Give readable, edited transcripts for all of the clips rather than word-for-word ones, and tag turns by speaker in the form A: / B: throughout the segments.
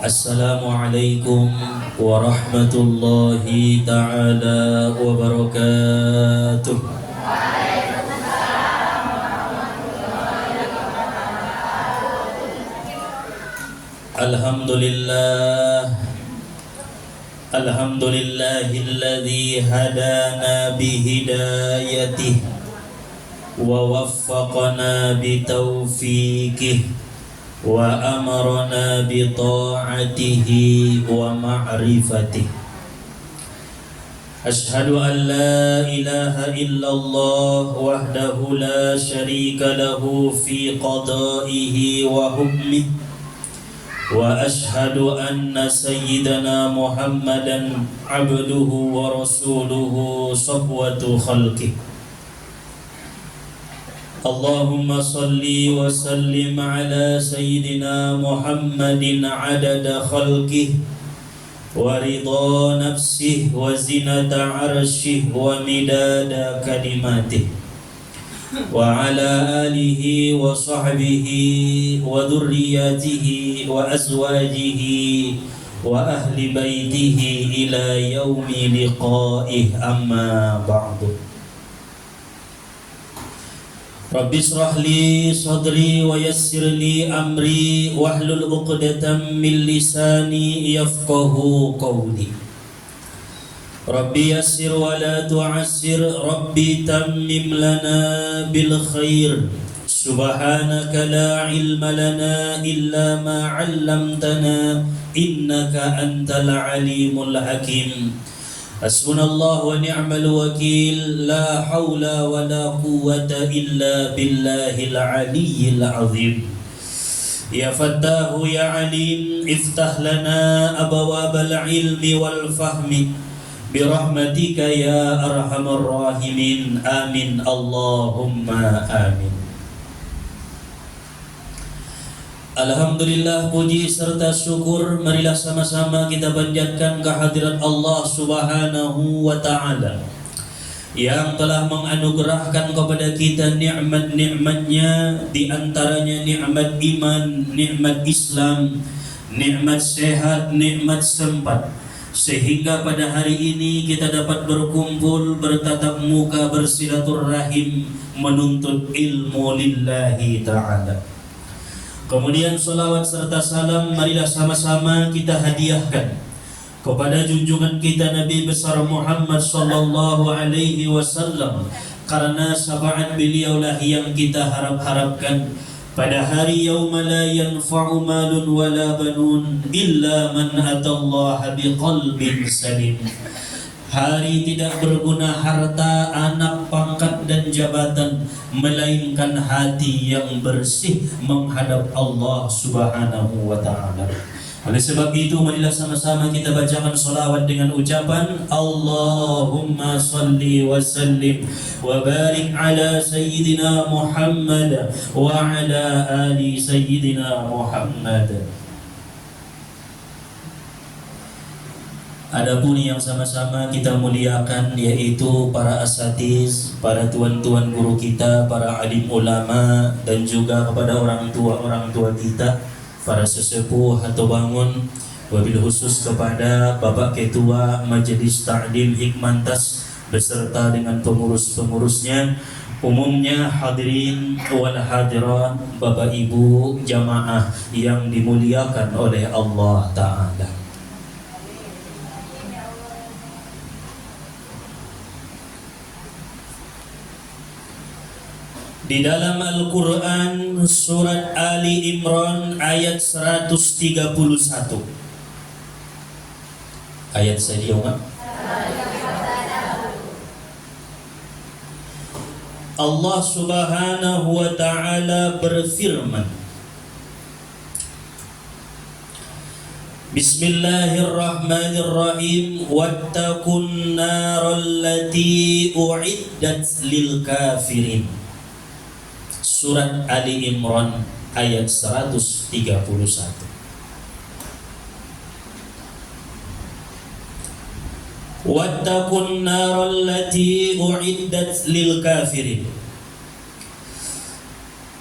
A: Assalamualaikum warahmatullahi ta'ala wabarakatuh. Alhamdulillah, alhamdulillahilladzi hadana bihidayatihi wa waffaqana bitaufiqihi wa amarna bi ta'atihi wa ma'rifatihi. Ashhadu an la ilaha illallah wahdahu la syarika lahu fi qada'ihi wa hukmihi, wa ashhadu anna sayyidana Muhammadan abduhu wa rasuluhu safwatu khalqihi. Allahumma salli wa sallim ala sayyidina Muhammadin adada khalqih wa ridha nafsih wa zinata arshih wa midada kalimatih wa ala alihi wa sahbihi wa dhurriyyatihi wa azwajihi wa ahli baitihi ila yaumi liqa'ih, amma ba'du. Rabbi israh li sadri wa yassir li amri wahlul 'uqdatam min lisani yafqahu qawli. Rabbi yassir wa la tu'assir, Rabbi tammim lana bil khair. Subhanaka la ilma lana illa ma 'allamtana innaka antal alimul hakim. Hasbunallahu wa ni'mal wakil, la haula wa la quwwata illa billahil aliyyil azim. Ya Fattahu ya Alim, iftah lana abwabal ilmi wal fahmi birahmatika ya arhamar rahimin. Amin Allahumma amin. Alhamdulillah, puji serta syukur marilah sama-sama kita panjatkan kehadirat Allah Subhanahu wa ta'ala yang telah menganugerahkan kepada kita nikmat-nikmatnya, di antaranya nikmat iman, nikmat Islam, nikmat sehat, nikmat sempat, sehingga pada hari ini kita dapat berkumpul, bertatap muka, bersilaturahim, menuntut ilmu lillahi ta'ala. Kemudian salawat serta salam marilah sama-sama kita hadiahkan kepada junjungan kita Nabi besar Muhammad sallallahu alaihi wasallam, karena syafaat beliaulah yang kita harap-harapkan pada hari yauma la yanfa'u malun wala banun illa man atallaha biqalbin salim. Hari tidak berguna harta, anak, pangkat dan jabatan, melainkan hati yang bersih menghadap Allah Subhanahu wa ta'ala. Oleh sebab itu marilah sama-sama kita bacakan salawat dengan ucapan Allahumma salli wa sallim wa barik ala sayyidina Muhammad wa ala ali sayyidina Muhammad. Adapun yang sama-sama kita muliakan yaitu para asatiz, para tuan-tuan guru kita, para alim ulama, dan juga kepada orang tua kita, para sesepuh atau bangun, wabil khusus kepada Bapak Ketua Majelis Ta'lim Hikmantas beserta dengan pengurus-pengurusnya, umumnya hadirin wal hadirat, Bapak Ibu jamaah yang dimuliakan oleh Allah Ta'ala. Di dalam Al-Quran surat Ali Imran ayat 131. Ayat saya Allah Subhanahu wa ta'ala berfirman, Bismillahirrahmanirrahim. Wattaqun narallati u'iddat lil kafirin. Surat Ali Imran ayat 131. Wattaqun narallati u'iddat lil kafirin.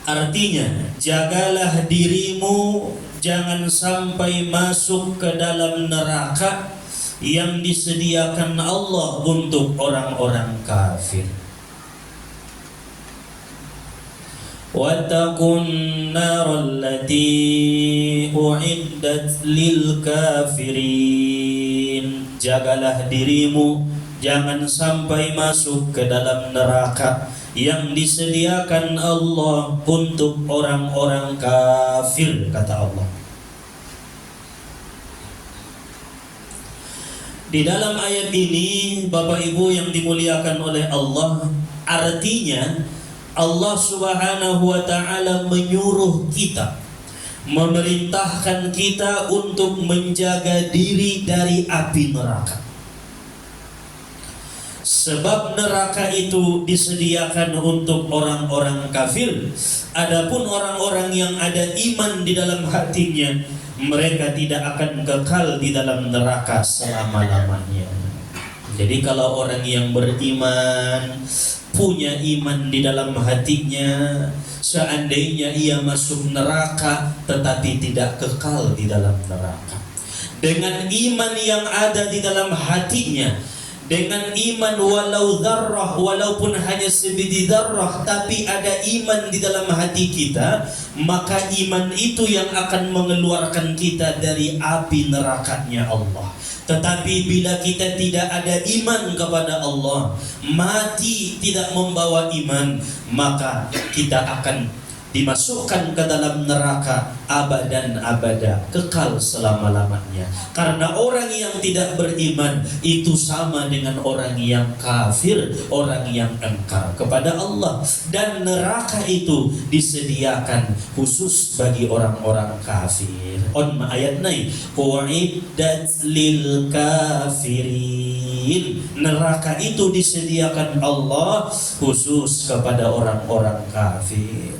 A: Artinya, jagalah dirimu jangan sampai masuk ke dalam neraka yang disediakan Allah untuk orang-orang kafir. Wattaqun narallati u'iddat lil kafirin. Jagalah dirimu jangan sampai masuk ke dalam neraka yang disediakan Allah untuk orang-orang kafir, kata Allah. Di dalam ayat ini, Bapak Ibu yang dimuliakan oleh Allah, artinya Allah Subhanahu wa ta'ala menyuruh kita, memerintahkan kita untuk menjaga diri dari api neraka. Sebab neraka itu disediakan untuk orang-orang kafir. Adapun orang-orang yang ada iman di dalam hatinya, mereka tidak akan kekal di dalam neraka selama-lamanya. Jadi kalau orang yang beriman, punya iman di dalam hatinya, seandainya ia masuk neraka tetapi tidak kekal di dalam neraka, dengan iman yang ada di dalam hatinya, dengan iman walau dzarrah, walaupun hanya sebiji dzarrah, tapi ada iman di dalam hati kita, maka iman itu yang akan mengeluarkan kita dari api nerakanya Allah. Tetapi bila kita tidak ada iman kepada Allah, mati tidak membawa iman, maka kita akan dimasukkan ke dalam neraka abadan abada, kekal selama-lamanya. Karena orang yang tidak beriman itu sama dengan orang yang kafir, orang yang engkar kepada Allah. Dan neraka itu disediakan khusus bagi orang-orang kafir. On ayat naik, u'iddat lil kafirin. Neraka itu disediakan Allah khusus kepada orang-orang kafir.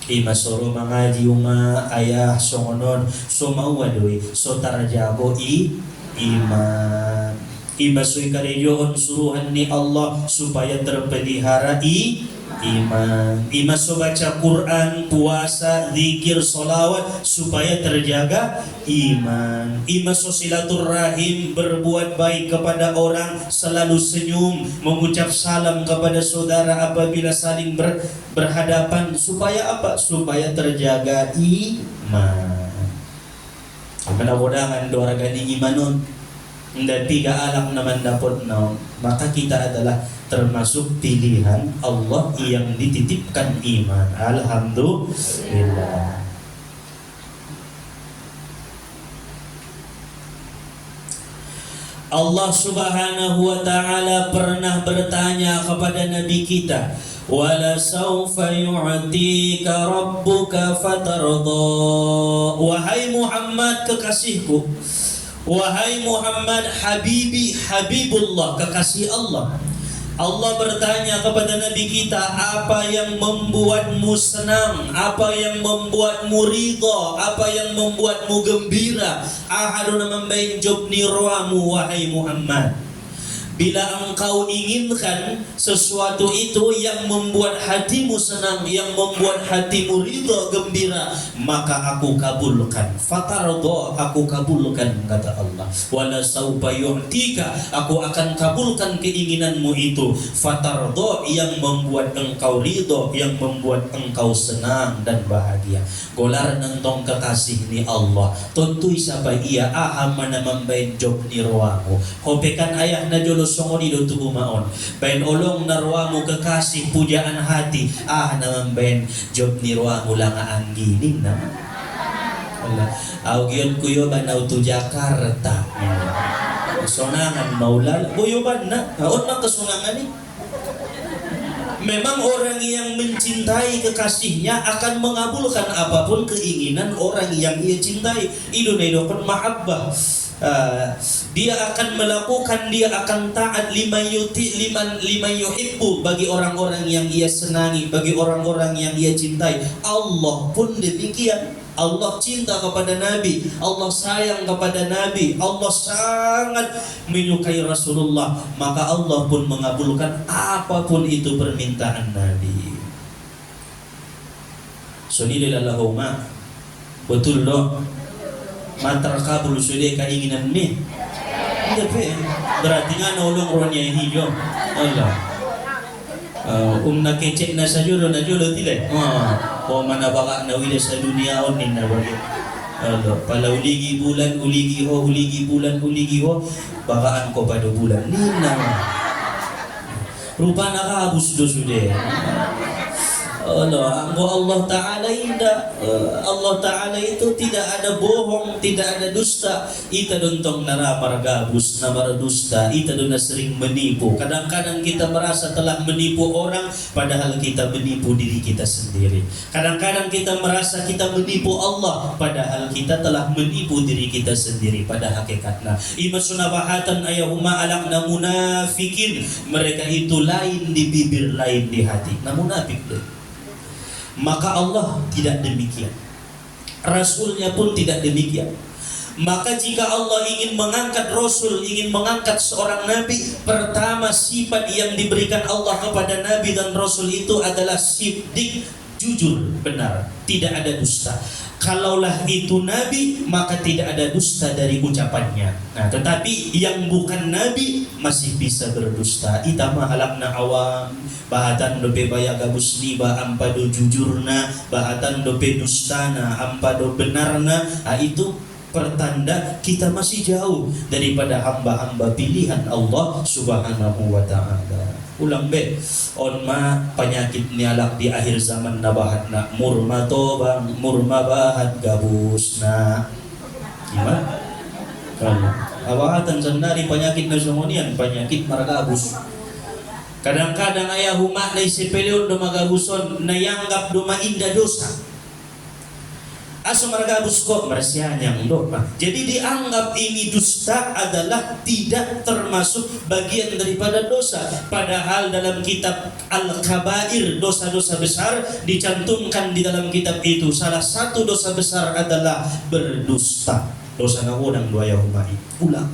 A: Ima soro mangaji uma ayah songonon somawadoi sotarjago iman. Ima sui karejoon suruhan ni Allah supaya terpelihara iman. Ima so baca Quran, puasa, zikir, solawat supaya terjaga iman. Ima so silaturrahim, berbuat baik kepada orang, selalu senyum, mengucap salam kepada saudara apabila saling berhadapan, supaya apa? Supaya terjaga iman. Mudah-mudahan doa gani imanon nda tiga alam naman dapat naon, maka kita adalah termasuk pilihan Allah yang dititipkan iman. Alhamdulillah. Allah Subhanahu wa ta'ala pernah bertanya kepada Nabi kita, wala sawfa yu'tika rabbuka fatarda. Wahai Muhammad kekasihku, wahai Muhammad habibi, habibullah, kekasih Allah. Allah bertanya kepada Nabi kita, apa yang membuatmu senang, apa yang membuatmu ridha, apa yang membuatmu gembira. Ahaduna membain job nirwamu wahai Muhammad. Bila engkau inginkan sesuatu itu yang membuat hatimu senang, yang membuat hatimu ridha, gembira, maka aku kabulkan. Fatardo, aku kabulkan, kata Allah. Wala saufa yu'tika, aku akan kabulkan keinginanmu itu. Fatardo, yang membuat engkau ridha, yang membuat engkau senang dan bahagia. Golar nentong kekasih ni Allah. Tentu siapa ia mana membain job nirwamu. Hopekan ayah na jolo songoni do tubuh maon. Bain olong narwamu kekasih pujaan hati. Naman bain job nirwamu langa angginin naman. Allah. Augion kuyo banaw to Jakarta. Sonangan maulal. Buyo ba na? Naon na kasunangan ni? Memang orang yang mencintai kekasihnya akan mengabulkan apapun keinginan orang yang ia cintai. Idun mahabbah. Dia akan melakukan, dia akan taat liman yuhibbu, bagi orang-orang yang ia senangi, bagi orang-orang yang ia cintai. Allah pun demikian. Allah cinta kepada Nabi, Allah sayang kepada Nabi, Allah sangat menyukai Rasulullah, maka Allah pun mengabulkan apapun itu permintaan Nabi. Sonilillahumma, betul dong. Mantar kabul sudah keinginan ni. Berarti kan nolong rohnya hijau. Allah. Nak kecek na sa julo tidak. O mana baka na wila sa dunia onin na bagi. Pala uligi bulan, uligi bulan, uligi ho. Bakaan ko pada bulan. Nina. Rupa nakabus do sudah. Allah Ta'ala indah. Allah Ta'ala itu tidak ada bohong, tidak ada dusta. Ita dontong naramar gabus, namar dusta. Ita dona sering menipu. Kadang-kadang kita merasa telah menipu orang, padahal kita menipu diri kita sendiri. Kadang-kadang kita merasa kita menipu Allah, padahal kita telah menipu diri kita sendiri. Pada hakikatnya ima sunabahatan ayahuma alakna munafikin. Mereka itu lain di bibir, lain di hati. Nah munafik deh. Maka Allah tidak demikian, Rasulnya pun tidak demikian. Maka jika Allah ingin mengangkat Rasul, ingin mengangkat seorang Nabi, pertama sifat yang diberikan Allah kepada Nabi dan Rasul itu adalah siddiq, jujur, benar, tidak ada dusta. Kalaulah itu Nabi, maka tidak ada dusta dari ucapannya. Nah, tetapi yang bukan Nabi masih bisa berdusta. Itama alakna awam, bahatan dope baya gabus liba ampado jujurna, bahatan dope dustana ampado benarna. Nah, itu pertanda kita masih jauh daripada hamba-hamba pilihan Allah Subhanahu wa ta'ala. Ulang be, onma penyakit nialak di akhir zaman nabahatna murma tobang, murma bahat gabusna. Gimana? Abahatan sendiri penyakit nasumonian, penyakit margabus. Kadang-kadang ayah umat na isipeleon do magabuson nayanggap do mainda dosa. Aso margabus kok marsianyang doa. Jadi dianggap ini dusta adalah tidak termasuk bagian daripada dosa. Padahal dalam kitab Al-Kabair, dosa-dosa besar, dicantumkan di dalam kitab itu salah satu dosa besar adalah berdusta. Dosa ngawodang dua yahumai. Ulang.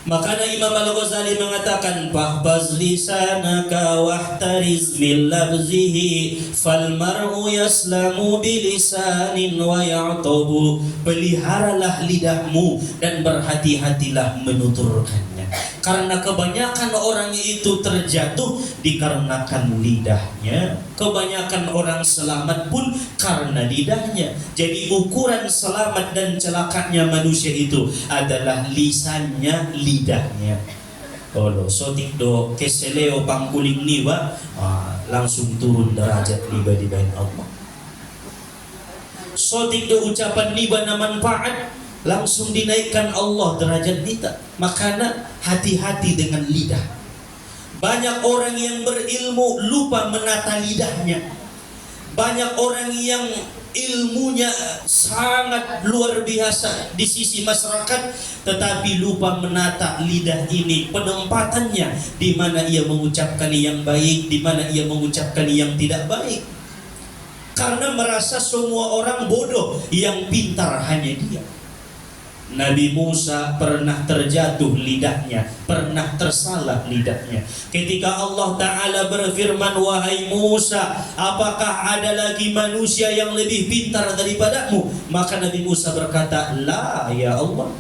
A: Makanya Imam Al-Ghazali mengatakan fahbaz lisanaka wahtariz min labzihi fal mar'u yaslamu bilisanin wa ya'tabu. Peliharalah lidahmu dan berhati-hatilah menuturkannya, karena kebanyakan orang itu terjatuh dikarenakan lidahnya. Kebanyakan orang selamat pun karena lidahnya. Jadi ukuran selamat dan celakanya manusia itu adalah lisannya, lidahnya. Kalau sotik do keseleo pangkuling niwa, langsung turun derajat liba di bain Allah. Sotik do ucapan niba na manfaat, langsung dinaikkan Allah derajat kita. Makanya hati-hati dengan lidah. Banyak orang yang berilmu lupa menata lidahnya. Banyak orang yang ilmunya sangat luar biasa di sisi masyarakat, tetapi lupa menata lidah ini, penempatannya, di mana ia mengucapkan yang baik, di mana ia mengucapkan yang tidak baik. Karena merasa semua orang bodoh, yang pintar hanya dia. Nabi Musa pernah terjatuh lidahnya, pernah tersalah lidahnya. Ketika Allah Ta'ala berfirman, wahai Musa, apakah ada lagi manusia yang lebih pintar daripadamu? Maka Nabi Musa berkata, la ya Allah,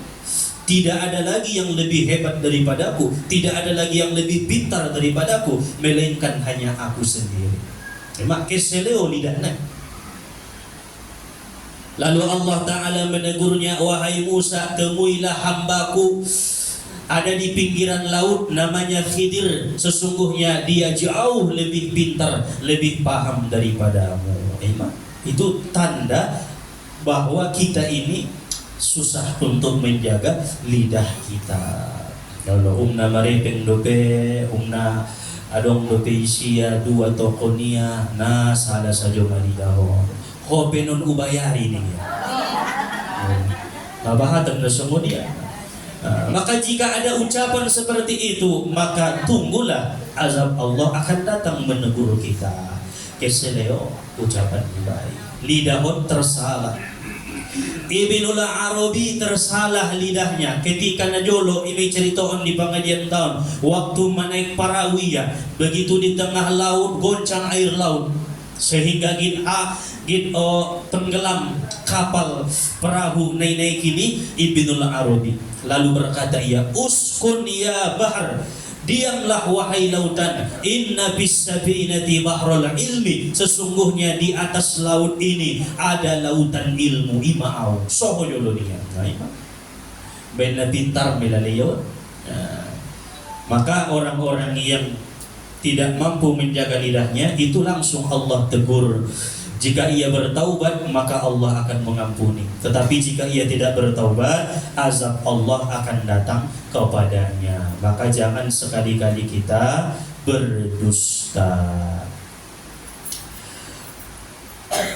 A: tidak ada lagi yang lebih hebat daripadaku, tidak ada lagi yang lebih pintar daripadaku, melainkan hanya aku sendiri. Mak keseleo lidahnya. Lalu Allah Ta'ala menegurnya, wahai Musa, temuilah hambaku ada di pinggiran laut namanya Khidir. Sesungguhnya dia jauh lebih pintar, lebih paham daripadamu. Itu tanda bahwa kita ini susah untuk menjaga lidah kita. Kalau umna marepeng dope, umna adong bepeisia dua tokonia na salah saja malidaho hope non ubayari nih ya nabahatan na semua dia. Maka jika ada ucapan seperti itu, maka tunggulah azab Allah akan datang menegur kita. Keseleo ucapan baik. Lidahon tersalah. Ibnul Arabi tersalah lidahnya ketika najolo ini ceritakan di pengajian tahun waktu menaik parawiyah begitu di tengah laut goncang air laut sehingga tenggelam kapal perahu naik ini Ibnul Arabi lalu berkata ia uskun ya bahr diamlah wahai lautan inna bis safinati bahrul ilmi sesungguhnya di atas laut ini ada lautan ilmu ima'au soho yolo dia benar pintar melalui maka orang-orang yang tidak mampu menjaga lidahnya itu langsung Allah tegur. Jika ia bertaubat maka Allah akan mengampuni. Tetapi jika ia tidak bertaubat, azab Allah akan datang kepadanya. Maka jangan sekali-kali kita berdusta.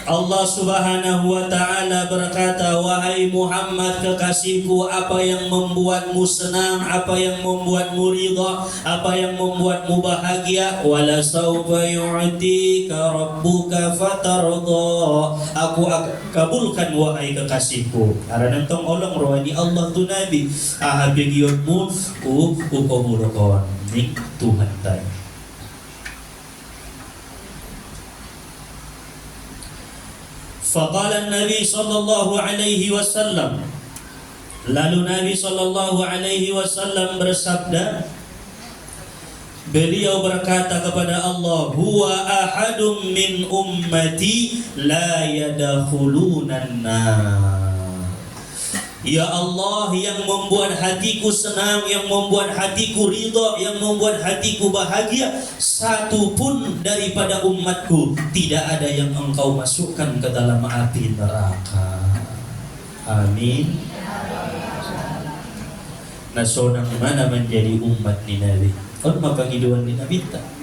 A: Allah Subhanahu wa ta'ala berkata, wahai Muhammad kekasihku, apa yang membuatmu senang, apa yang membuatmu ridha, apa yang membuatmu bahagia, wala sawfa yu'tika rabbuka fatardha, aku kabulkan wahai kekasihku. Karena tong olong rohani Allah tu Nabi ahabigiyotmu kabulkan ning Tuhan tadi. Faqala Nabi sallallahu alaihi wasallam, lalu Nabi sallallahu alaihi wasallam bersabda, beliau berkata kepada Allah, huwa ahadum min ummati la yadkhulunan nar. Ya Allah, yang membuat hatiku senang, yang membuat hatiku ridha, yang membuat hatiku bahagia, satu pun daripada umatku tidak ada yang engkau masukkan ke dalam api neraka. Amin. Nah, sonang mana menjadi umat ni Nabi? Apa panggilan ni Nabi tak?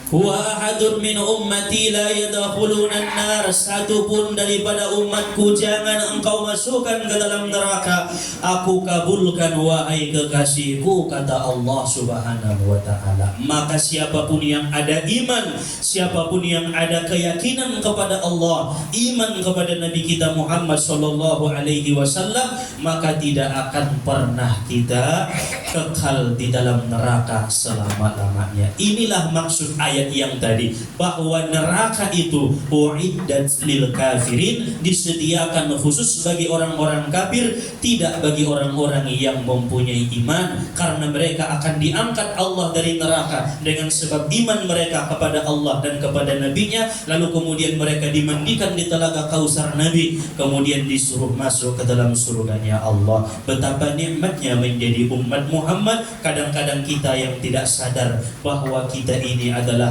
A: Huwa ahadun min ummati la yadkhulunan nar, satu pun daripada umatku jangan engkau masukkan ke dalam neraka. Aku kabulkan wahai kekasihku, kata Allah Subhanahu wa ta'ala. Maka siapapun yang ada iman, siapapun yang ada keyakinan kepada Allah, iman kepada Nabi kita Muhammad sallallahu alaihi wasallam, maka tidak akan pernah kita kekal di dalam neraka selama-lamanya. Inilah maksud ayat yang tadi, bahwa neraka itu uiddat lil kafirin, disediakan khusus bagi orang-orang kafir, tidak bagi orang-orang yang mempunyai iman, karena mereka akan diangkat Allah dari neraka dengan sebab iman mereka kepada Allah dan kepada nabinya, lalu kemudian mereka dimandikan di telaga Kausar Nabi, kemudian disuruh masuk ke dalam surganya Allah. Betapa nikmatnya menjadi umat Muhammad. Kadang-kadang kita yang tidak sadar bahwa kita ini adalah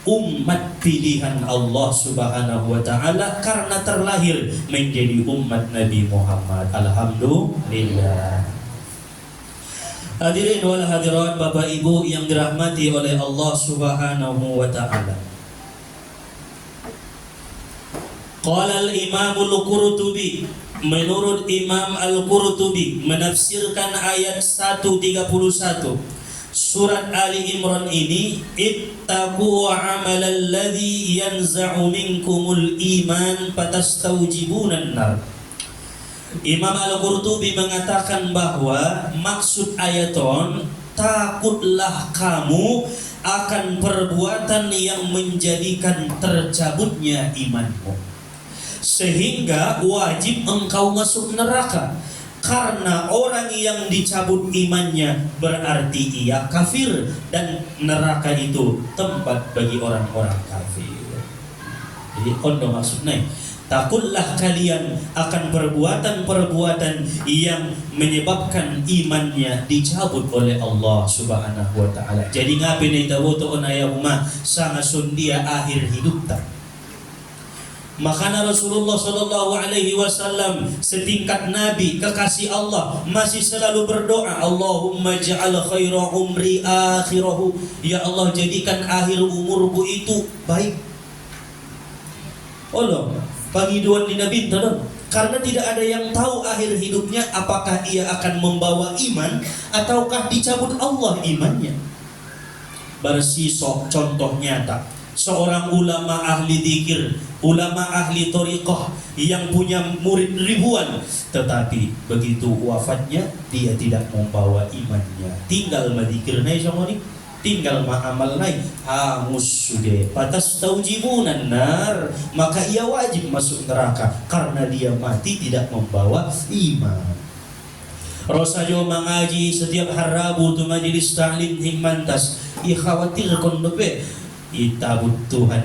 A: umat pilihan Allah Subhanahu wa ta'ala karena terlahir menjadi umat Nabi Muhammad. Alhamdulillah. Hadirin wal hadirat, Bapak Ibu yang dirahmati oleh Allah Subhanahu wa ta'ala. Qala al-Imam al-Qurtubi, menurut Imam al-Qurtubi menafsirkan ayat 131 surat Ali Imran ini, ittaqu amalal ladzi yanza'u minkumul iman fatastawjibunan nar. Imam Al-Qurtubi mengatakan bahwa maksud ayaton, takutlah kamu akan perbuatan yang menjadikan tercabutnya imanmu, sehingga wajib engkau masuk neraka. Karena orang yang dicabut imannya berarti ia kafir, dan neraka itu tempat bagi orang-orang kafir. Jadi ondo maksudnya, takutlah kalian akan perbuatan-perbuatan yang menyebabkan imannya dicabut oleh Allah Subhanahu wa ta'ala. Jadi ngapain kita butuh onayahuma sangat sundia akhir hidup tak? Makanya Rasulullah Shallallahu Alaihi Wasallam setingkat Nabi kekasih Allah masih selalu berdoa, Allahumma ja'al khaira umri akhirahu. Ya Allah, jadikan akhir umurku itu baik. Allah pangiduan di Nabi tadon. Karena tidak ada yang tahu akhir hidupnya, apakah ia akan membawa iman ataukah dicabut Allah imannya. Bersisok contoh nyata seorang ulama ahli dzikir, ulama ahli thariqah yang punya murid ribuan, tetapi begitu wafatnya dia tidak membawa imannya. Tinggal madzikirna samoni, tinggal ma'amal naik, hangus sudah. Patas taujibunan nar, maka ia wajib masuk neraka karena dia mati tidak membawa iman. Rosajo mengaji setiap hari Rabu tu majelis ta'lim hikmantas. Ia khawatir kondope itabut Tuhan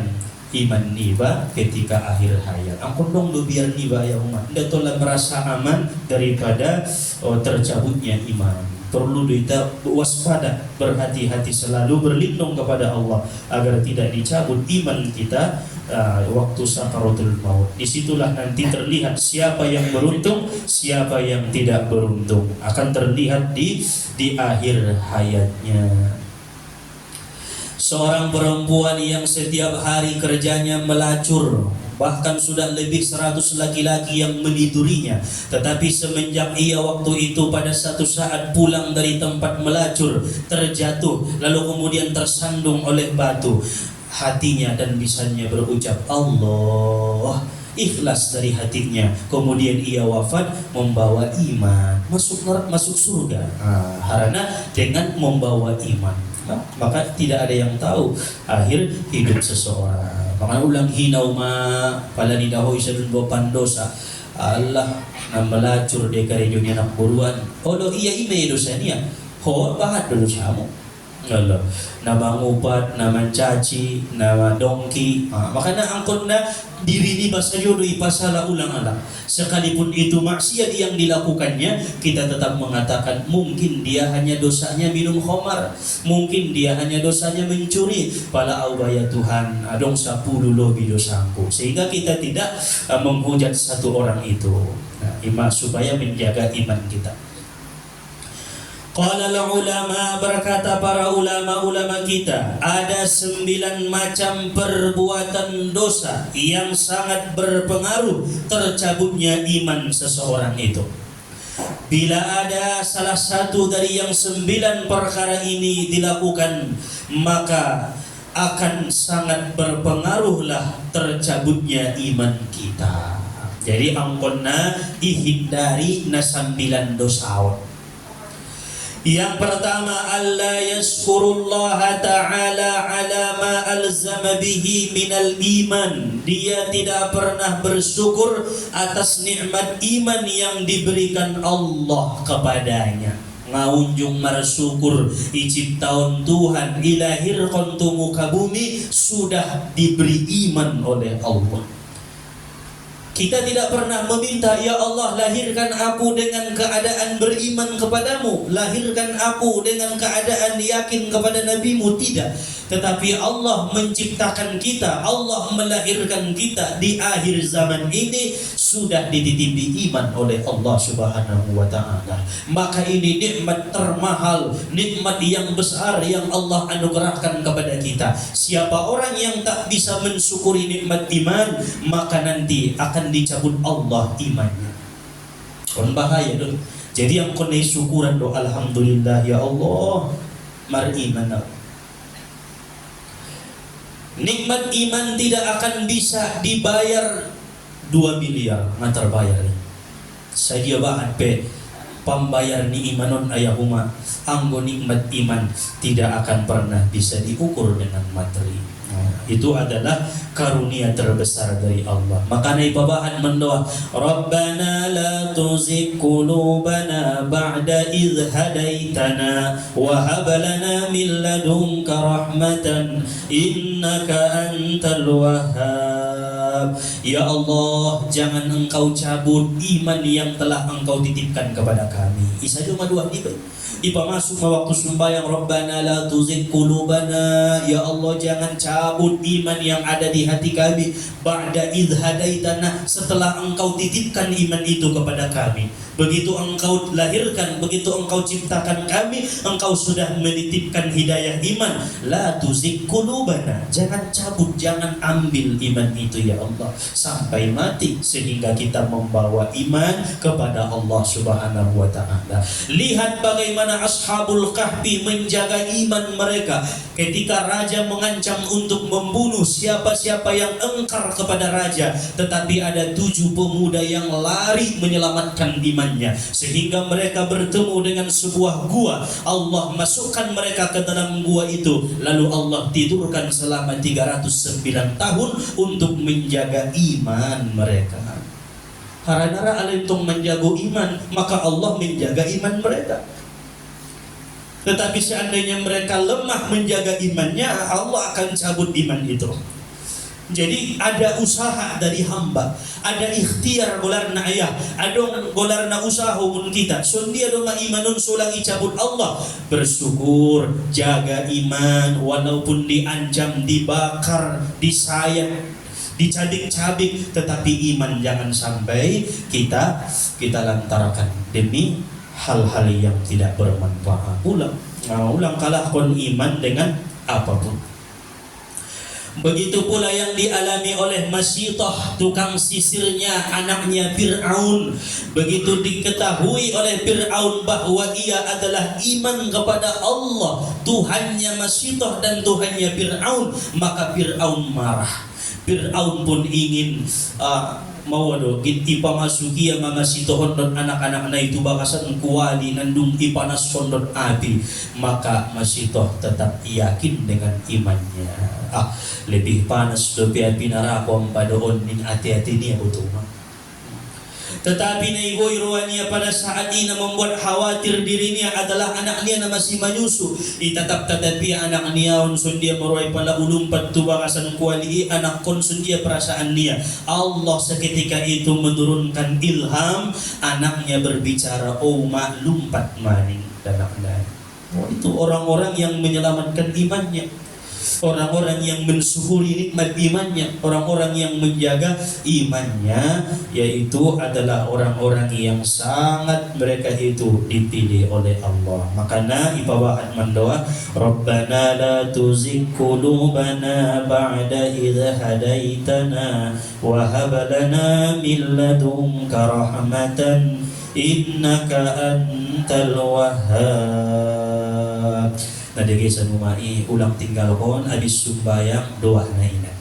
A: iman niba ketika akhir hayat. Angkon dong do biar niba ya umat. Nda tola merasa aman daripada tercabutnya iman. Perlu kita waspada, berhati-hati selalu berlindung kepada Allah agar tidak dicabut iman kita waktu sakaratul maut. Disitulah nanti terlihat siapa yang beruntung, siapa yang tidak beruntung. Akan terlihat di akhir hayatnya. Seorang perempuan yang setiap hari kerjanya melacur, bahkan sudah lebih 100 laki-laki yang menidurinya, tetapi semenjak ia waktu itu pada satu saat pulang dari tempat melacur, terjatuh lalu kemudian tersandung oleh batu, hatinya dan lisannya berucap Allah, ikhlas dari hatinya, kemudian ia wafat membawa iman, masuk surga karena dengan membawa iman. Maka tidak ada yang tahu akhir hidup seseorang. Maka ulang hinau ma pala ni dahoy sa dun pandosa Allah na melacur de kare dunia nak buruan. Olo iya ime dosa niya. Ho bahat dulu siamo. Allah na mangupat, na mancaci, na dongki. Makanya angkon na diri ni basa jodoh ipasala ulang-alang. Sekalipun itu maksiat yang dilakukannya, kita tetap mengatakan mungkin dia hanya dosanya minum khamar, mungkin dia hanya dosanya mencuri. Pala aubaya Tuhan, adong 10 lebih dosaku. Sehingga kita tidak menghujat satu orang itu. Nah, supaya menjaga iman kita. Qala ulama, berkata para ulama-ulama kita, ada 9 macam perbuatan dosa yang sangat berpengaruh tercabutnya iman seseorang itu. Bila ada salah satu dari yang 9 perkara ini dilakukan, maka akan sangat berpengaruhlah tercabutnya iman kita. Jadi angkonna dihindari na 9 dosa. Yang pertama, alla yashkurullaha ta'ala ala ma alzama bihi minal iman. Dia tidak pernah bersyukur atas nikmat iman yang diberikan Allah kepadanya. Ngaunjung marsyukur iciptaun Tuhan ilahir kontu muka bumi sudah diberi iman oleh Allah. Kita tidak pernah meminta, ya Allah lahirkan aku dengan keadaan beriman kepadamu, lahirkan aku dengan keadaan yakin kepada nabimu, tidak. Tetapi Allah menciptakan kita, Allah melahirkan kita di akhir zaman ini sudah dititipi iman oleh Allah Subhanahu wa ta'ala. Maka ini nikmat termahal, nikmat yang besar yang Allah anugerahkan kepada kita. Siapa orang yang tak bisa mensyukuri nikmat iman, maka nanti akan dicabut Allah imannya. Kon bahaya dong. Jadi yang kon syukuran do alhamdulillah ya Allah mar iman. Nikmat iman tidak akan bisa dibayar 2 miliar ngantar bayar. Saya bahan pe pembayar ni imanon ayahuma. Anggo nikmat iman tidak akan pernah bisa diukur dengan materi. Itu adalah karunia terbesar dari Allah. Makanya ibabahan mendoa, Rabbana la tuzigh qulubana ba'da idh hadaitana wa hab lana min ladunka rahmatan innaka antal wahhab. Ya Allah, jangan engkau cabut iman yang telah engkau titipkan kepada kami. Isa cuma 2 nih. Ipa masuk waktu sembahyang, Rabbana la tuzigh qulubana, ya Allah jangan cabut iman yang ada di hati kami, ba'da idh hadaitana, setelah Engkau titipkan iman itu kepada kami. Begitu Engkau lahirkan, begitu Engkau ciptakan kami, Engkau sudah menitipkan hidayah iman. La tuzigh qulubana, jangan cabut, jangan ambil iman itu ya Allah sampai mati, sehingga kita membawa iman kepada Allah Subhanahu wa ta'ala. Lihat bagaimana Ashabul Kahfi menjaga iman mereka ketika raja mengancam untuk membunuh siapa-siapa yang engkar kepada raja, tetapi ada 7 pemuda yang lari menyelamatkan imannya, sehingga mereka bertemu dengan sebuah gua. Allah masukkan mereka ke dalam gua itu, lalu Allah tidurkan selama 309 tahun untuk menjaga iman mereka. Haranara alintung menjaga iman, maka Allah menjaga iman mereka. Tetapi seandainya mereka lemah menjaga imannya, Allah akan cabut iman itu. Jadi ada usaha dari hamba, ada ikhtiar golarna ayah, adong golarna usaha mun kita. Sondia dong imanun sulang cabut Allah. Bersyukur, jaga iman walaupun diancam, dibakar, disayat, dicabik-cabik, tetapi iman jangan sampai kita lantarkan demi hal-hal yang tidak bermanfaat. Ulang kalah kon iman dengan apapun. Begitu pula yang dialami oleh Masyitah, tukang sisirnya, anaknya Fir'aun. Begitu diketahui oleh Fir'aun bahwa ia adalah iman kepada Allah, Tuhannya Masyitah dan Tuhannya Fir'aun, maka Fir'aun marah. Fir'aun pun ingin mau ipa masuki yang mga sitohon dan anak-anak na itu bakasan kuwali nandung ipanas sondot api, maka Masyitah tetap yakin dengan imannya. Lebih panas lebih api neraka padoon ning hati-hati niya betul. Tetapi naiboy ruania pada saat ini membuat khawatir dirinya adalah anak niya na masih menyusu. Itatap-tatapi anak niya unsun dia meruai pala ulumpat tubakasan kuali anak konsun dia perasaan niya. Allah seketika itu menurunkan ilham, anaknya berbicara, oh mak lumpat maning dan anak. Itu orang-orang yang menyelamatkan imannya, orang-orang yang mensyukuri nikmat imannya, orang-orang yang menjaga imannya, yaitu adalah orang-orang yang sangat mereka itu dipilih oleh Allah. Makanya ibawahat mendoa, Rabbana la tuzigh qulubana ba'da idh hadaitana wa hab lana min ladunka rahmatan innaka antal wahhab. Nadigi sa numai ulang tinggal kon habis sumbayang doa na ina.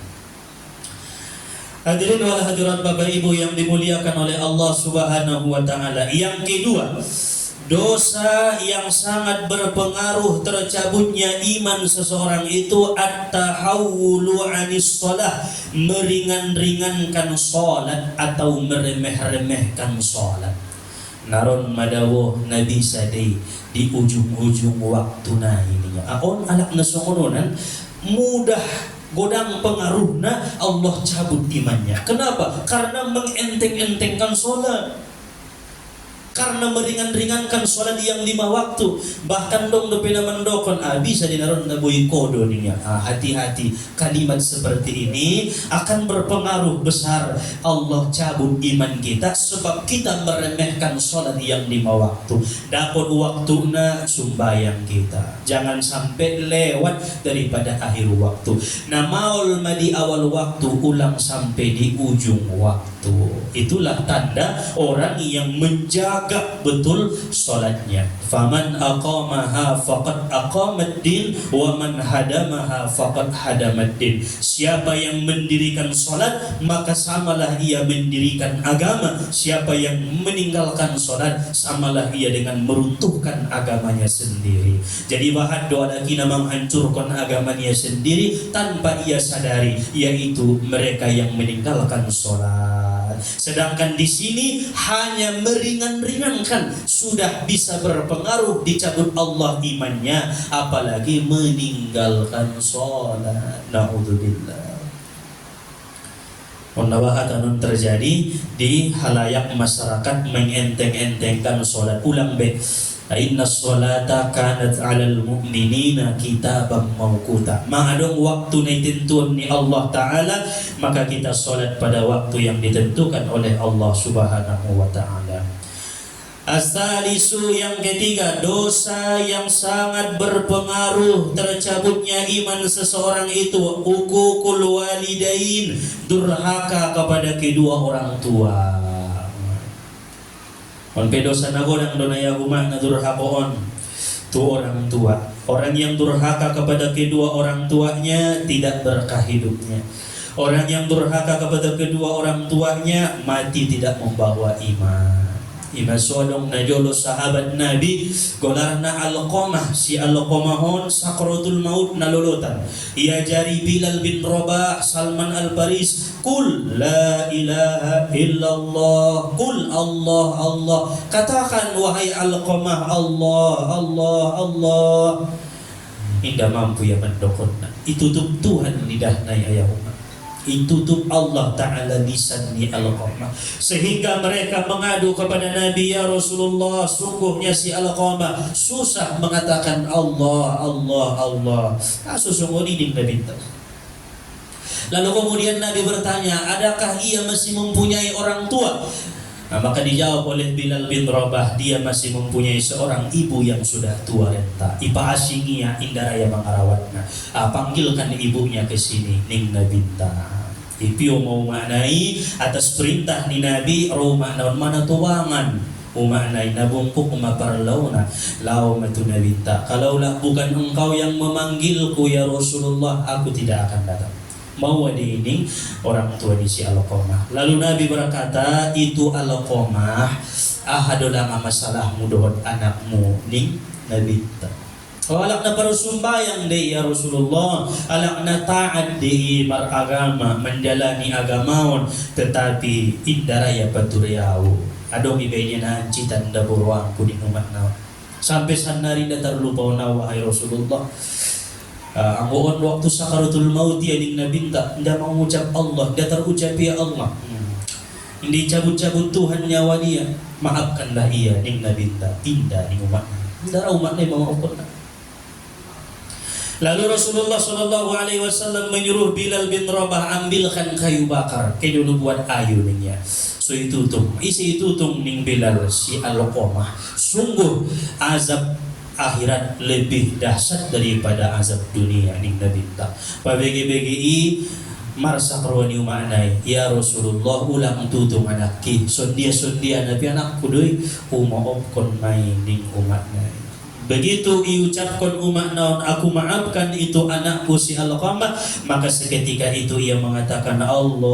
A: Hadirin wal hadirat Bapak Ibu yang dimuliakan oleh Allah Subhanahu wa taala. Yang kedua, dosa yang sangat berpengaruh tercabutnya iman seseorang itu at-tahawulu 'anis shalah, meringan-ringankan salat atau meremeh-remehkan salat. Naron madawuh Nabi Sadai di ujung-ujung waktu na ininya. Akon alak na sungununan mudah godang pengaruhna Allah cabut imannya. Kenapa? Karena mengenteng-entengkan sholat, karena meringan-ringankan sholat yang 5 waktu. Bahkan dong dopena mendokon bisa dinaron na boy kodo niya. Hati-hati, kalimat seperti ini akan berpengaruh besar. Allah cabut iman kita sebab kita meremehkan sholat yang 5 waktu. Dakon waktu na sumbayang kita, jangan sampai lewat daripada akhir waktu. Nah maul di awal waktu, ulang sampai di ujung waktu. Itulah tanda orang yang menjaga betul solatnya. Faman aqamaha faqad aqamad din wa man hadamaha faqad hadamad din. Siapa yang mendirikan solat, maka samalah ia mendirikan agama. Siapa yang meninggalkan solat, samalah ia dengan meruntuhkan agamanya sendiri. Jadi bahat doa lagi menghancurkan agamanya sendiri tanpa ia sadari, yaitu mereka yang meninggalkan solat. Sedangkan di sini hanya meringan-ringankan sudah bisa berpengaruh dicabut Allah imannya, apalagi meninggalkan sholat. Na'udzubillah. Pendawahat anun terjadi di halayak masyarakat mengenteng-entengkan sholat. Ulang be, Inna sholata kanat 'alal mu'minina kitaban mawquta. Ma'adong waktu na itentuan ni Allah Ta'ala, maka kita salat pada waktu yang ditentukan oleh Allah Subhanahu wa Ta'ala. As-salisu, yang ketiga, dosa yang sangat berpengaruh tercabutnya iman seseorang itu uququl walidain, durhaka kepada kedua orang tua. On dosa nagodang donaya humah na durhakoon tu orang tua. Orang yang durhaka kepada kedua orang tuanya tidak berkah hidupnya. Orang yang durhaka kepada kedua orang tuanya mati tidak membawa iman. Ima sodong na jolo sahabat Nabi golarna Alqamah, si Alqamahon sakratul maut nalulutan. Ia jari Bilal bin Rabah, Salman Al-Faris, kul la ilaha illallah, kul Allah Allah. Katakan wahai Alqamah, Allah Allah Allah. Indah mampu ya mendokonna. Itutup Tuhan lidahna ya umat. Itutup Allah Ta'ala lisan ni Alqamah, sehingga mereka mengadu kepada Nabi, ya Rasulullah, sungguhnya si Alqamah susah mengatakan Allah Allah Allah. Sesungguhnya ini Nabi. Lalu kemudian Nabi bertanya, adakah ia masih mempunyai orang tua? Maka dijawab oleh Bilal bin Rabah, dia masih mempunyai seorang ibu yang sudah tua renta. Ipa asingia indaraya mangarawatna. Panggilkan ibunya ke sini, ning nabinta. Ipio mau maknai atas perintah ni Nabi, roh maknaon mana tuwangan. Umaknai nabungkuk umaparlauna lau matu nabinta. Kalaulah bukan engkau yang memanggilku ya Rasulullah, aku tidak akan datang. Mau ini orang tua di si Alqamah. Lalu Nabi berkata, itu Alqamah ahadulama masalahmu dohon anakmu ning Nabi. Alakna parusumbayang de ya Rasulullah, alakna taat de maragama, menjalani agamaon, tetapi indaraya paturiau. Adong ibainya na citan da burwang kuning umat nawa. Sampai sanari da terlupa na wahai Rasulullah. Ang waktu sakaratul maut ya ning nabinta, nda mau mengucap Allah, nda terucap ya Allah. Hindi cabut-cabut Tuhan nyawa dia, maafkanlah ia ning nabinta, indah ning umat. Ndara umat ni mamaafkan. Lalu Rasulullah SAW menyuruh Bilal bin Rabah, ambilkan kayu bakar, kayu buat ayu ningnya. So itutung, isi itutung ning Bilal si Alqamah. Sungguh azab akhirat lebih dahsyat daripada azab dunia ning nabinta. Pabegi-begi marsa karwani umanay, ya Rasulullah ulang tutung anakki, sondia nabi anakku deui umaop kon main ning umatna. Begitu diucapkan umat naon, aku maafkan itu anakku si Alqamah, maka seketika itu ia mengatakan Allah,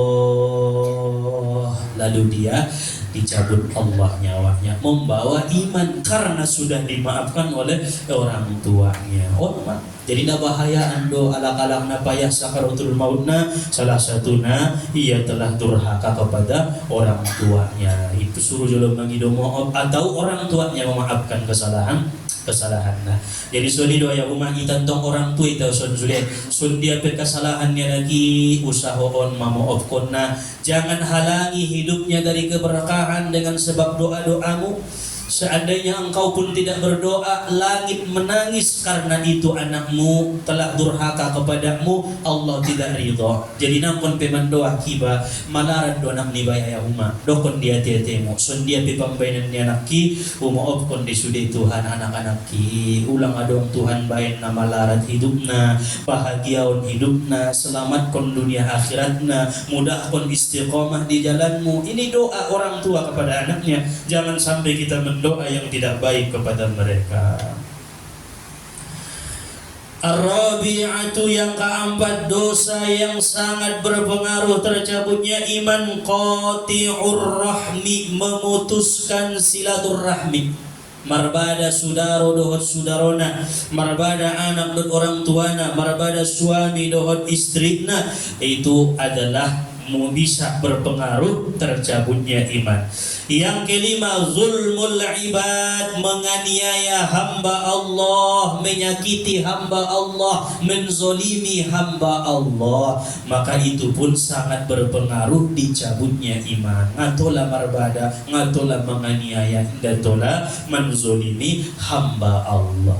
A: lalu dia dicabut Allah nyawanya, membawa iman karena sudah dimaafkan oleh orang tuanya. Jadi na bahayaan do alak-alak na payah sakaratul mautna, salah satunya ia telah durhaka kepada orang tuanya. Itu suruh jolo mangido maaf atau orang tuanya memaafkan kesalahannya. Jadi suni doa ya umah itantong orang tua itu sudah dia kesalahannya lagi usahaon mamaafkan na. Jangan halangi hidupnya dari keberkahan dengan sebab doa-doamu. Seandainya engkau pun tidak berdoa, langit menangis karena itu anakmu telah durhaka kepadamu, Allah tidak ridha. Jadi nampun peman doa kiba malaran do anak ni bayaya uma dokon dia tetemu son dia pipambainan ni anakki umaop kon di sudi Tuhan anak-anakki ulang adong Tuhan bain na malarat hidupna, bahagiaon hidupna, selamat kon dunia akhiratna, mudah kon istiqomah di jalanmu. Ini doa orang tua kepada anaknya. Jangan sampai kita doa yang tidak baik kepada mereka. Ar-rabi'atu, yang keempat, dosa yang sangat berpengaruh tercabutnya iman, qati'ur rahmi, memutuskan silaturahmi. Marbada sudaro dohot sudarona, marbada anak dohot orang tuana, marbada suami dohot istrina, itu adalah bisa berpengaruh tercabutnya iman. Yang kelima, zulmul ibad, menganiaya hamba Allah, menyakiti hamba Allah, menzolimi hamba Allah, maka itu pun sangat berpengaruh dicabutnya iman. Ngatola marbada, ngatola menganiaya, ngatola menzolimi hamba Allah.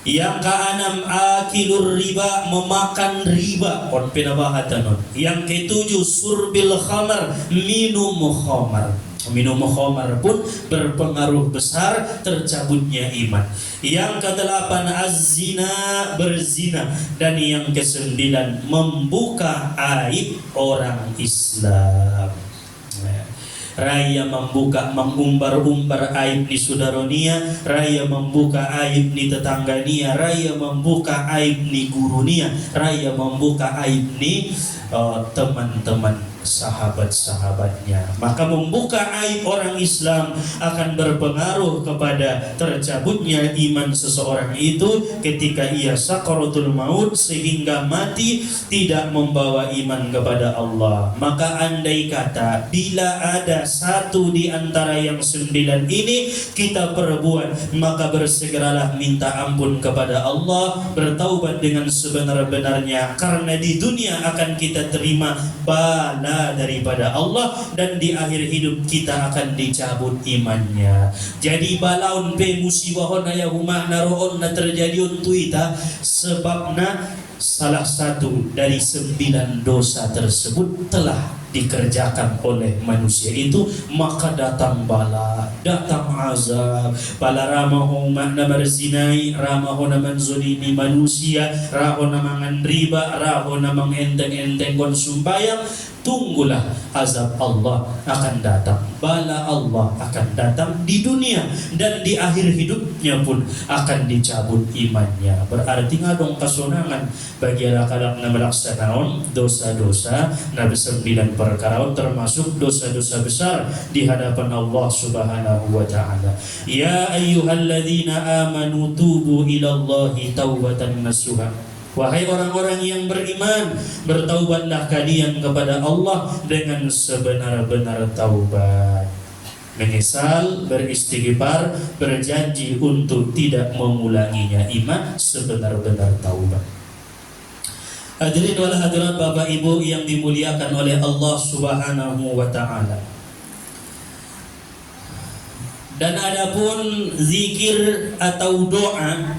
A: Yang keenam, akilur riba, memakan riba, kon pinabahatan. Yang ketujuh, surbil khamar, minum khamar. Minum khamar pun berpengaruh besar tercabutnya iman. Yang kedelapan, az-zina, berzina. Dan yang kesembilan, membuka aib orang Islam. Raya membuka, mengumbar-umbar aib di saudaranya, raya membuka aib di tetangganya, raya membuka aib di gurunya, raya membuka aib di teman-teman sahabat-sahabatnya. Maka membuka aib orang Islam akan berpengaruh kepada tercabutnya iman seseorang itu ketika ia sakaratul maut, sehingga mati tidak membawa iman kepada Allah. Maka andai kata bila ada satu di antara yang 9 ini kita perbuat, maka bersegeralah minta ampun kepada Allah, bertaubat dengan sebenar-benarnya, karena di dunia akan kita terima bala daripada Allah, dan di akhir hidup kita akan dicabut imannya. Jadi balaun pe musibahon aya humah naroon na terjadi untuk kita sebabna salah satu dari 9 dosa tersebut telah dikerjakan oleh manusia itu, maka datang bala, datang azab. Bala ramahu makna berzinai, ramahu naman zulimi manusia, raho naman riba, raho naman enteng-enteng konsumbayang. Tunggulah azab Allah akan datang, bala Allah akan datang di dunia, dan di akhir hidupnya pun akan dicabut imannya. Berarti ngadong kasunangan bagi anak-anak na melaksanakan dosa-dosa na 9 perkara, termasuk dosa-dosa besar di hadapan Allah Subhanahu wa taala. Ya ayyuhalladzina amanu tubu ilallahi taubatan nasuha. Wahai orang-orang yang beriman, bertaubatlah kalian kepada Allah dengan sebenar-benar taubat. Menyesal, beristighfar, berjanji untuk tidak mengulanginya. Iman sebenar-benar taubat. Hadirin wal hadirat Bapak Ibu yang dimuliakan oleh Allah Subhanahu wa taala. Dan adapun zikir atau doa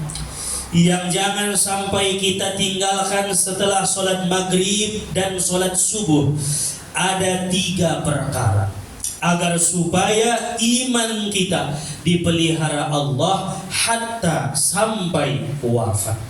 A: yang jangan sampai kita tinggalkan setelah sholat maghrib dan sholat subuh, ada 3 perkara agar supaya iman kita dipelihara Allah hatta sampai wafat.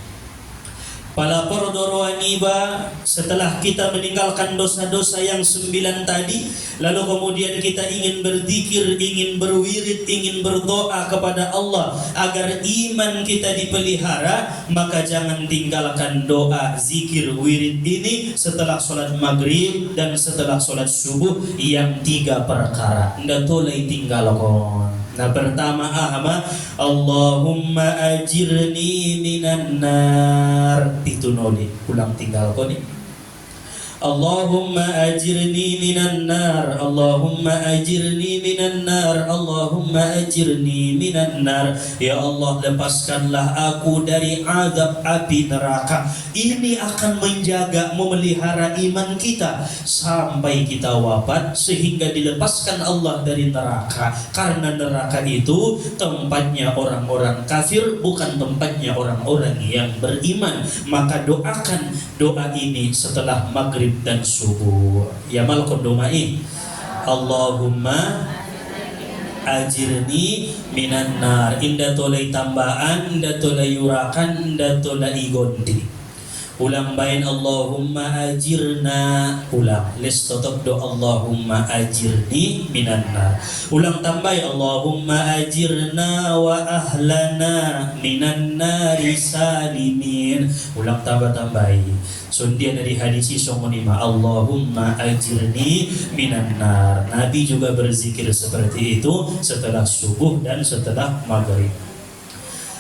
A: Pala pordorwaniba, setelah kita meninggalkan dosa-dosa yang 9 tadi, lalu kemudian kita ingin berzikir, ingin berwirid, ingin berdoa kepada Allah agar iman kita dipelihara, maka jangan tinggalkan doa, zikir, wirid ini setelah sholat maghrib dan setelah sholat subuh yang 3 perkara. Nggak boleh tinggalkan. Nah, pertama ahma, Allahumma ajirni minan nar. Itu noli, ulang tinggal kau nih. Allahumma ajirni minan nar, Allahumma ajirni minan nar, Allahumma ajirni minan nar. Ya Allah, lepaskanlah aku dari azab api neraka. Ini akan menjaga, memelihara iman kita sampai kita wafat, sehingga dilepaskan Allah dari neraka. Karena neraka itu tempatnya orang-orang kafir, bukan tempatnya orang-orang yang beriman. Maka doakan doa ini setelah maghrib dan subuh. Ya malkon domai, Allahumma ajirni minan nar. Inda tolai tambahan, inda tolai yurakan, inda tolai gondi. Ulang bain Allahumma ajirna. Ulang les totok do Allahumma ajirni minan nar. Ulang tambahin Allahumma ajirna wa ahlana minan nari salimin. Ulang tambahin. Sundia dari hadis songonima, Allahumma ajirni minan nar. Nabi juga berzikir seperti itu setelah subuh dan setelah maghrib.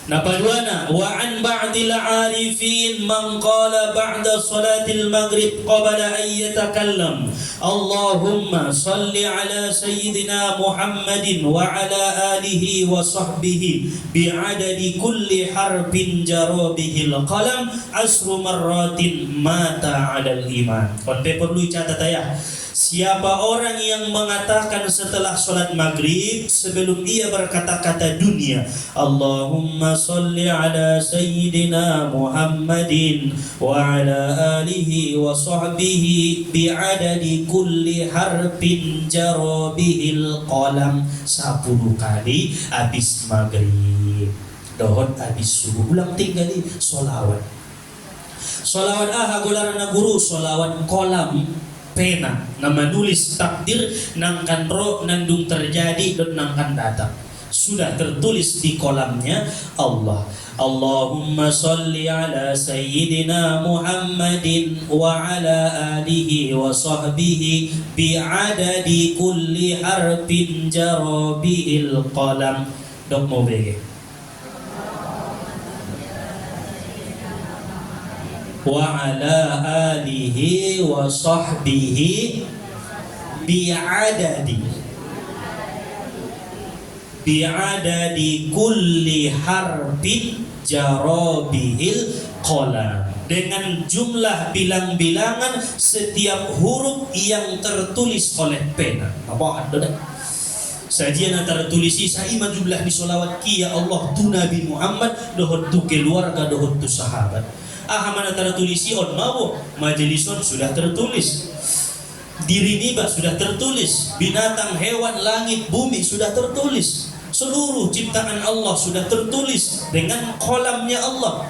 A: Napaduana wa an ba'dil arifin man qala ba'da salatil maghrib qabla an yatakallam Allahumma salli ala sayyidina Muhammadin wa ala alihi wa sahbihi bi'adadi kulli harfin jara bihil qalam asru marratin mata 'alal iman. Kon perlu catat ya. Siapa orang yang mengatakan setelah sholat maghrib sebelum ia berkata-kata dunia, Allahumma salli ala sayyidina Muhammadin wa ala alihi wa sahbihi bi'adadi kulli harfin jara bihil qalam 10 kali habis maghrib. Dohon habis subuh ulang tinggali solawat. Solawat gularana guru solawat kolam pena nama nulis takdir nang kan ro nandung terjadi dan nang kan datang sudah tertulis di kolamnya Allah. Allahumma salli ala sayyidina Muhammadin wa ala alihi wa sahbihi bi'adadi kulli harfin jara bihil qalam. Dok mau bege wa ala alihi wa sahbihi bi'adadi kulli harfin jara bihil qalam, dengan jumlah bilang-bilangan setiap huruf yang tertulis oleh pena. Apa ada? Sajian antara tulisi saima jumlah di solawat ki ya Allah tu Nabi Muhammad dohot tu keluarga dohot tu sahabat. Mana tertulisi on mau majelison sudah tertulis, diri niba sudah tertulis, binatang, hewan, langit, bumi sudah tertulis, seluruh ciptaan Allah sudah tertulis dengan kolamnya Allah.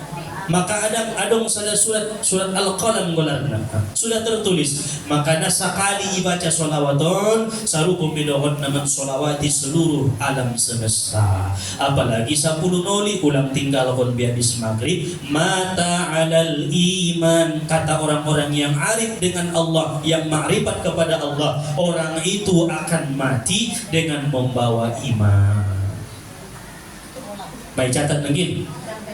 A: Maka adong salah surat Al-Qalam golarna sudah tertulis. Makanya sekali ibaca solawaton sarupa bidohon naman solawati seluruh alam semesta. Apalagi 10 noli ulang tinggal kon bihabis maghrib mata 'alal iman. Kata orang-orang yang arif dengan Allah, yang ma'rifat kepada Allah, orang itu akan mati dengan membawa iman. Baik, catat lagi.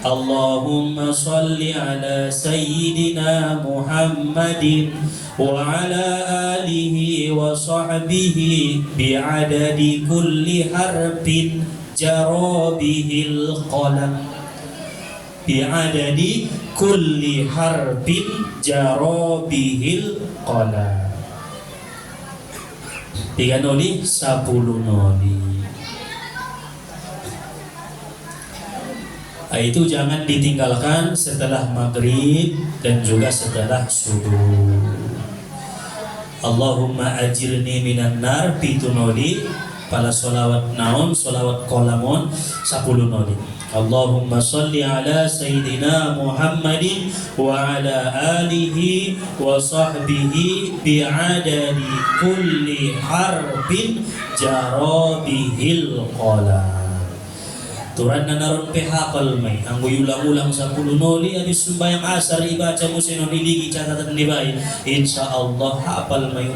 A: Allahumma salli ala sayyidina Muhammadin wa ala alihi wa sahbihi bi'adadi kulli harfin jara bihil qalam bi'adadi kulli harfin jara bihil qalam. 3 noli 10 noli. Itu jangan ditinggalkan setelah maghrib dan juga setelah subuh. Allahumma ajirni minan nar pitu noli. Pada solawat naon, solawat kolamon 10 noli. Allahumma salli ala sayyidina Muhammadin wa ala alihi wa sahbihi bi'adadi kulli harfin jara bihil qalam. Turan na naron pe hapal may ang ulang-ulang 10 noli habis sembahyang asar ibaca mo sino niligi catatan ni bay insyaallah hapal may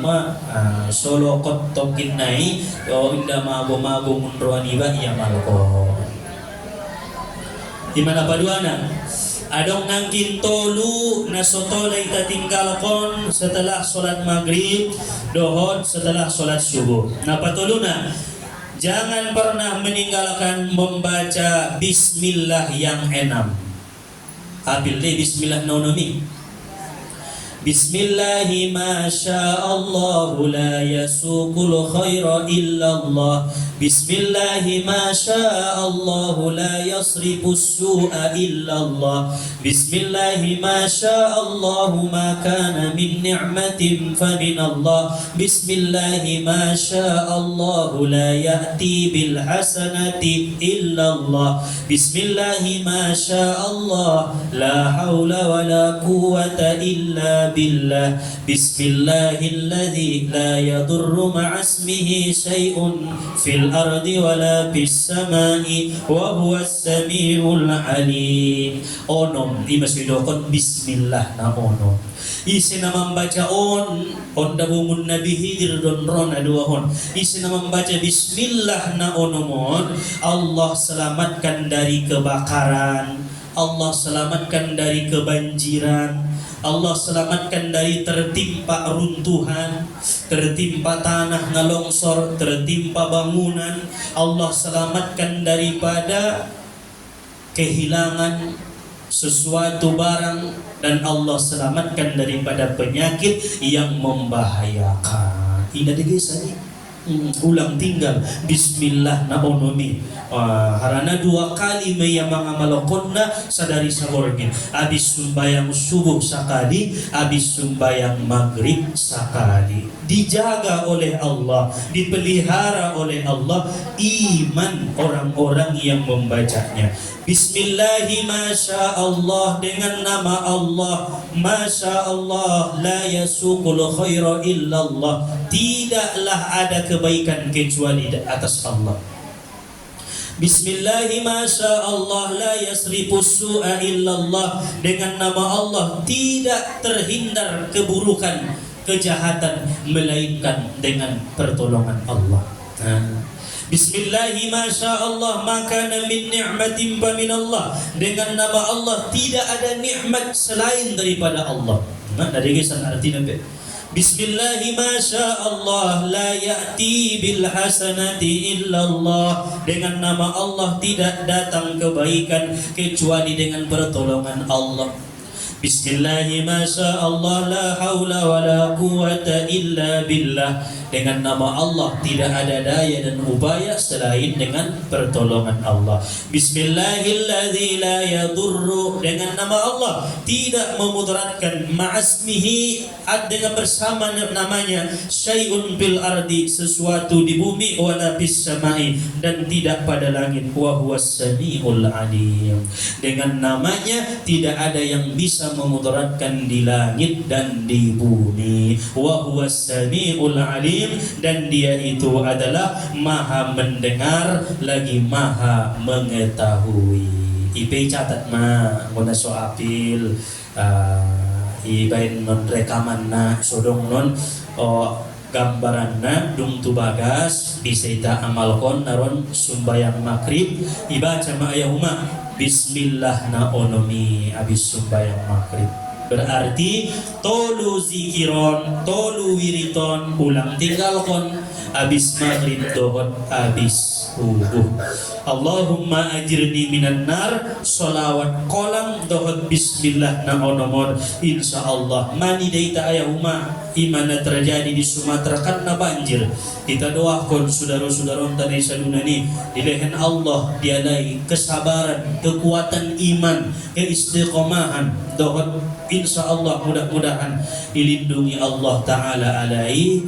A: solo kot tokin nai o inda mago munroan iba ya malko di mana paduana adong nangkin tolu na sotolay tatinggalkon setelah salat maghrib dohon setelah salat subuh. Napatuluna jangan pernah meninggalkan membaca bismillah yang enam. Ambil deh bismillah nonomi. Bismillahi masyaallah la yasuqul khaira illallah. Bismillahi masyaallah la yasrifus su'a illallah. Bismillahi masyaallah ma kana min ni'matin fa minallah. Bismillahi masyaallah la ya'ti bil hasanati illallah. Bismillahi masyaallah la haula wa la quwwata illa billah. Bismillahilladzi la yadurru ma'asmihi syai'un fil ardi wala fis samai wa huwas samiul alim. Onom imaswidokon bismillah na onom. Isi nama membaca on dabungun Nabi Hidir don ron aduahon. Isi nama membaca bismillah na onomon. Allah selamatkan dari kebakaran, Allah selamatkan dari kebanjiran, Allah selamatkan dari tertimpa runtuhan, tertimpa tanah ngalongsor, tertimpa bangunan. Allah selamatkan daripada kehilangan sesuatu barang, dan Allah selamatkan daripada penyakit yang membahayakan. Ini ada guys ulang tinggal bismillah na onomi. Harana 2 kali meyamangamalokonna sadari saborgin. Abis sumbayang subuh sakali, abis sumbayang maghrib sakali. Dijaga oleh Allah, dipelihara oleh Allah iman orang-orang yang membacanya. Bismillahi masya Allah, dengan nama Allah, masya Allah, la yasuqul khaira illallah, tidaklah ada kebaikan kecuali di atas Allah. Bismillahi masya Allah, la yasrifus su'a illallah, dengan nama Allah tidak terhindar keburukan, kejahatan, melainkan dengan pertolongan Allah. Bismillahi masya Allah, maka min ni'matin fa min Allah, dengan nama Allah tidak ada nikmat selain daripada Allah. Nah, dari kisan artinya Bismillahi masya Allah, la ya'ti bil hasanati illallah, dengan nama Allah tidak datang kebaikan kecuali dengan pertolongan Allah. Bismillahi masya Allah, la haula wa la quwata illa billah, dengan nama Allah tidak ada daya dan upaya selain dengan pertolongan Allah. Bismillahilladzi la yadurru, dengan nama Allah tidak memudaratkan, ma'asmihi, dengan bersama namanya, syai'un fil ardi, sesuatu di bumi, wala fis samai, dan tidak pada langit, wa huwas samiul alim, dengan namanya tidak ada yang bisa memudaratkan di langit dan di bumi, wa huwas samiul alim, dan dia itu adalah maha mendengar lagi maha mengetahui. IP catat guna soapil ibain non rekaman na sodong non gambaran na dung tubagas bisa ita amalkon naron sumbayang makrib ibaca ma'ayahuma bismillah na onomi abis sumbayang makrib. Berarti tolu zikiron, tolu wiriton, ulang tinggalkon abis maghrib dohot abis subuh. Allahumma ajirni minan nar, solawat kolam dohot bismillah na onomor. Insyaallah mani daita ayahuma imana terjadi di Sumatera karena banjir. Kita doakan saudara-saudara tanah saduna ini dilehen Allah diadai kesabaran, kekuatan iman, keistiqomahan dohot. Insyaallah mudah-mudahan dilindungi Allah Ta'ala alai,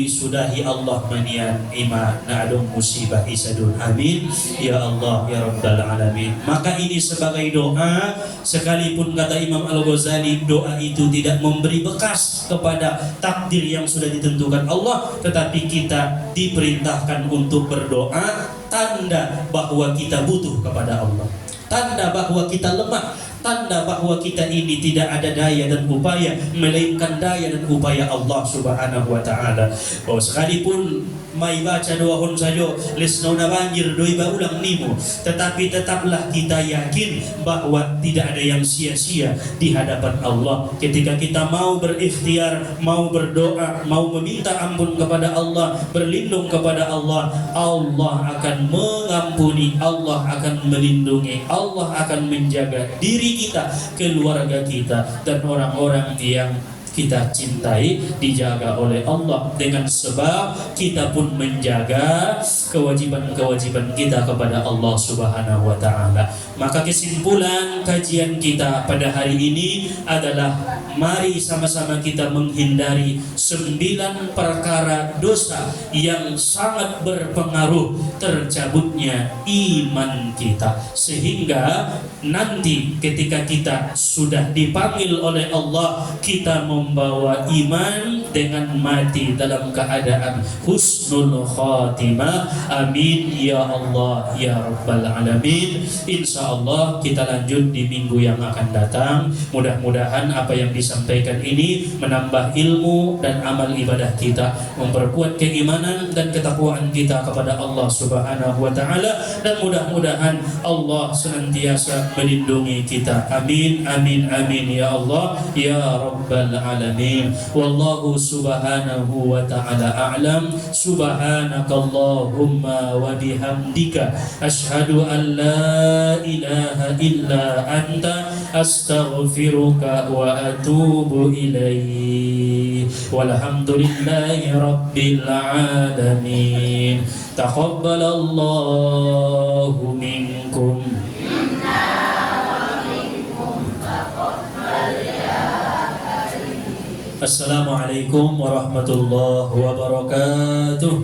A: sudahi Allah manian ima na'adung musibah isadun, amin ya Allah ya Rabbal alamin. Maka ini sebagai doa, sekalipun kata Imam Al-Ghazali doa itu tidak memberi bekas kepada takdir yang sudah ditentukan Allah, tetapi kita diperintahkan untuk berdoa, tanda bahwa kita butuh kepada Allah, tanda bahwa kita lemah, tanda bahwa kita ini tidak ada daya dan upaya melainkan daya dan upaya Allah Subhanahu wa taala. Oh, sekalipun mai baca doahon saja lesno na banjir doi ba ulang nimo, tetapi tetaplah kita yakin bahwa tidak ada yang sia-sia di hadapan Allah. Ketika kita mau berikhtiar, mau berdoa, mau meminta ampun kepada Allah, berlindung kepada Allah, Allah akan mengampuni, Allah akan melindungi, Allah akan menjaga diri kita, keluarga kita, dan orang-orang yang kita cintai dijaga oleh Allah, dengan sebab kita pun menjaga kewajiban-kewajiban kita kepada Allah Subhanahu wa taala. Maka kesimpulan kajian kita pada hari ini adalah mari sama-sama kita menghindari 9 perkara dosa yang sangat berpengaruh tercabutnya iman kita, sehingga nanti ketika kita sudah dipanggil oleh Allah, kita membawa iman dengan mati dalam keadaan husnul khatimah. Amin ya Allah ya Rabbal Alamin. Insya Allah kita lanjut di minggu yang akan datang. Mudah-mudahan apa yang disampaikan ini menambah ilmu dan amal ibadah kita, memperkuat keimanan dan ketakwaan kita kepada Allah Subhanahu wa taala, dan mudah-mudahan Allah senantiasa melindungi kita. Amin amin amin ya Allah ya Rabbal Alamin. Wallahu subhanahu wa ta'ala a'lam. Subhanakallahumma wa bihamdika asyhadu an la ilaha illa anta astaghfiruka wa atubu ilaih. Walhamdulillahi rabbil alamin. Taqabbalallahu minkum. Assalamualaikum warahmatullahi wabarakatuh.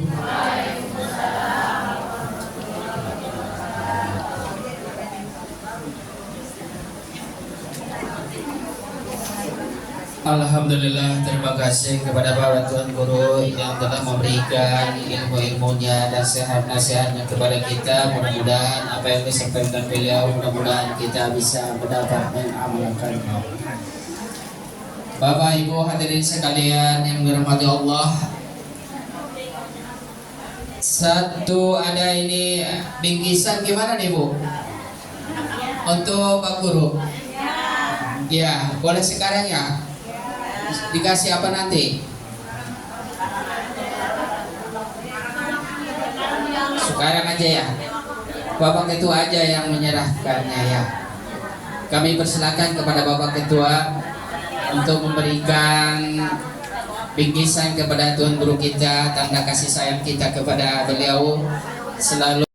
B: Alhamdulillah, terima kasih kepada Bapak Tuan Guru yang telah memberikan ilmu-ilmunya dan nasihat-nasihatnya kepada kita. Mudah-mudahan apa yang disampaikan beliau, mudah-mudahan kita bisa mendapat mengamalkannya. Bapak Ibu hadirin sekalian yang dirahmati Allah, satu ada ini bingkisan gimana nih Bu? Untuk Pak Guru? Ya, boleh sekarang ya? Dikasih apa nanti? Sekarang aja ya. Bapak Ketua aja yang menyerahkannya ya. Kami persilakan kepada Bapak Ketua untuk memberikan bingkisan kepada Tuan Guru kita, tanda kasih sayang kita kepada beliau selalu.